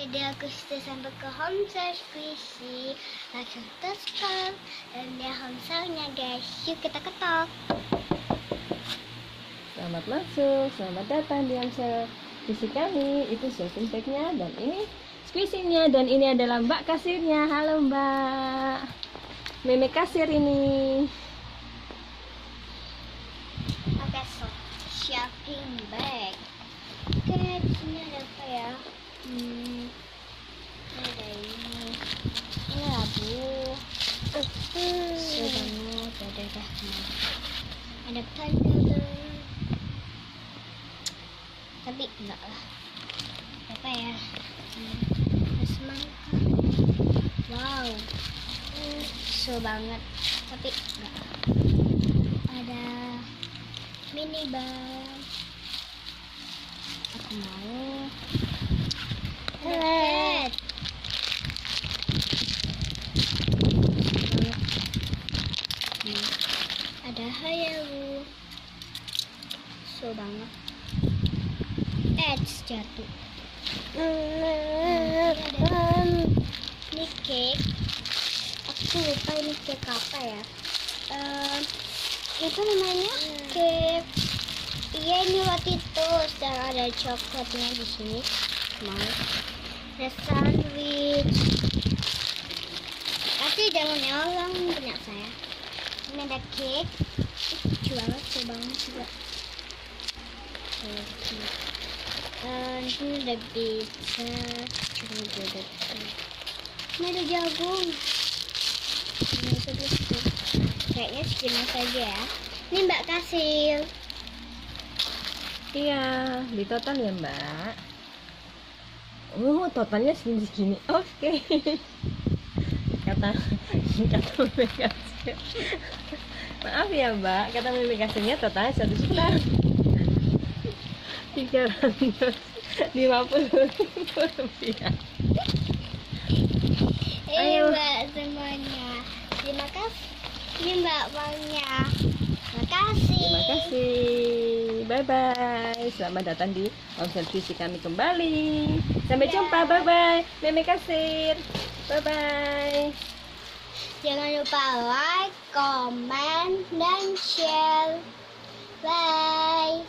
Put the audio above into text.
Jadi aku sudah sampai ke Homestay Squishy. Langsung subscribe dan lihat homestaynya guys. Yuk kita ketok. Selamat masuk, selamat datang di Homestay Squishy kami. Itu shopping bagnya dan ini squishy-nya dan ini adalah Mbak kasirnya. Halo Mbak, Meme kasir ini. Oke, so shopping bag. Oke, di sini ada apa ya? Ada ini labu. Sudah ada panel. Tapi enggak lah. Apa ya? Semangka. Wow. So banget. Tapi enggak. Ada mini bar. Aku mau. Ada cat. Ada Hayalu. So banget. Jatuh. Ini cake. Aku lupa ini cake apa ya. Itu namanya cake. Iya, ini waktu itu sedang ada coklatnya di sini. Mau ada sandwich. Tapi jangan nyolong punya saya. Ini ada cake. Jual banget juga. Ini ada pizza. Ini ada jagung. Kayaknya segini saja ya. Ini Mbak kasir. Iya, di total ya Mbak. Oh, totalnya segini. Oke. Kata Meme kasir. Maaf ya Mbak, kata Meme kasirnya totalnya 1 juta 350 rupiah. Ayo Mbak semuanya. Terima kasih. Ini Mbak uangnya. Terima kasih. Terima kasih. Bye bye. Selamat datang di Homestay Squishy kami kembali. Sampai jumpa. Bye bye. Meme kasir. Bye bye. Jangan lupa like, comment, dan share. Bye.